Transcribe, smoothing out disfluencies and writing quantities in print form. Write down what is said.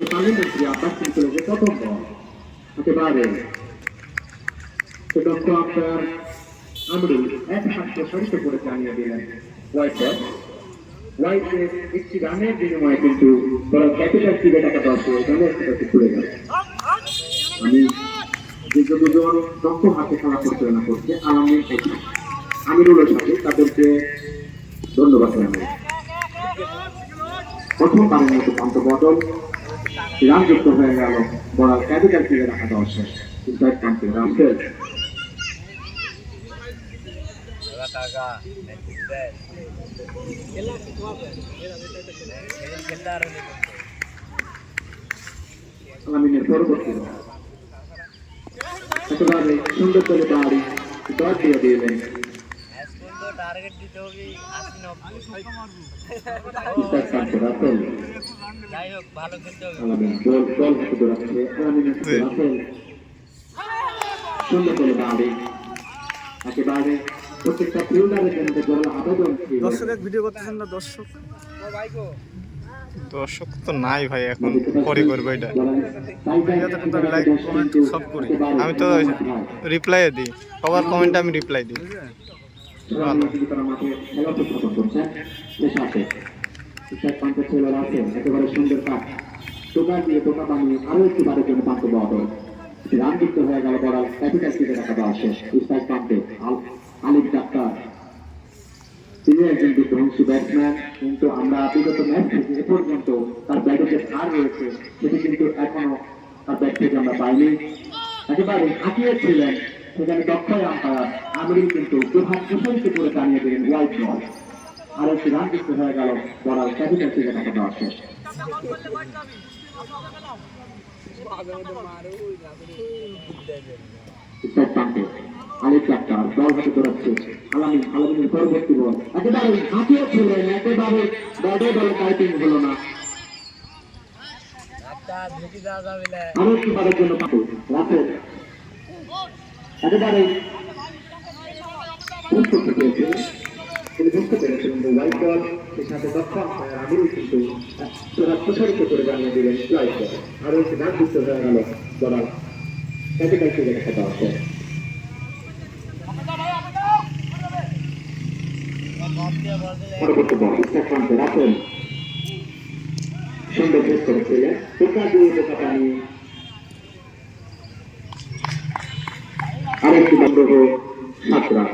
parliamentary abbastanza che dopo un po' anche pare che dopo আপনার আমরু এক হাতে শরীর করে জানিয়ে দিলেন হোয়াইট একটি রানের বিনিময়ে কিন্তু বড় ক্যাপিটাল টিভি টাকা পাচ্ছে এখানে একটা খুলে গেল আমি যে দুজন দক্ষ হাতে খেলা পরিচালনা করছে আমিরুলের সাথে তাদেরকে ধন্যবাদ জানাই প্রথম বারের মতো পান্ত বদল রান যুক্ত হয়ে গেল বড় ক্যাপিটাল টিভি টাকা দেওয়া শেষ ইনসাইড পান্তে রাসেল আমিনের পরবর্তী একেবারে সুন্দর করে বাড়ি দর দিয়ে দিলেন টার্গেট দিতে হবে 80-90 যাই হোক ভালো খেলতে হবে বল হাতে ধরাচ্ছে আমিনের রাসেল সুন্দর করে বাড়ি একেবারে প্রত্যেকটা ফিল্ডারের জন্য জোরালো আবেদন দর্শক ভিডিও করতেছেন না দর্শক তো নাই ভাই এখন পরে করবো এটা কিন্তু আমি লাইক কমেন্ট সব করি আমি তো রিপ্লাই দিই সবার কমেন্ট আমি রিপ্লাই দিই একেবারে সুন্দর কাজ টোকা দিয়ে টোকা বানিয়ে আরো একটু বারের জন্য পান্ত বদল রান যুক্ত হয়ে গেল বড় ক্যাপিটাল টিভি টাকা দেওয়া শেষ স্ট্রাইক পান্তে আলিফ ডাক্তার তিনি একজন বিধ্বংসী ব্যাটসম্যান কিন্তু আমরা বিগত ম্যাচ থেকে এ পর্যন্ত তার ব্যাটে যে হার রয়েছে সেটি কিন্তু এখনো তার ব্যাট থেকে আমরা পাইনি একেবারে হাঁকিয়েছিলেন সেখানে দক্ষ আম্পায়ার আমিরুল কিন্তু দুহাত প্রসারিত করে জানিয়ে দিলেন হোয়াইট বল আর একটি রান যুক্ত হয়ে গেল বড় ক্যাপিটাল টিভি টাকা দেওয়া শেষ আলিফ ডাক্তার দল হাতে ধরাচ্ছে আলামিনের পরবর্তী বল একেবারে হাঁটিয়ে ছিলেন একেবারে বড় দল টাইপিং হলো না আরো একটি বারের জন্য পাবো রাসেল একেবারে বুঝতে পেরেছিলেন তিনি বুঝতে পেরেছিলেন যে হোয়াইট বল সে সাথে দক্ষ আমিরুল কিন্তু তারা প্রসারিত করে জানিয়ে দিলেন হোয়াইট বল আরো একটি রান যুক্ত হয়ে গেল বড় ক্যাপিটাল টিভি টাকা দেওয়া শেষ পরবর্তী বল ইস্তাফানকে রাখেন সুন্দর ফেস করেছিলেন টোকা দিয়ে টোকা বানিয়ে আরেকটি বন্ধ 7 রান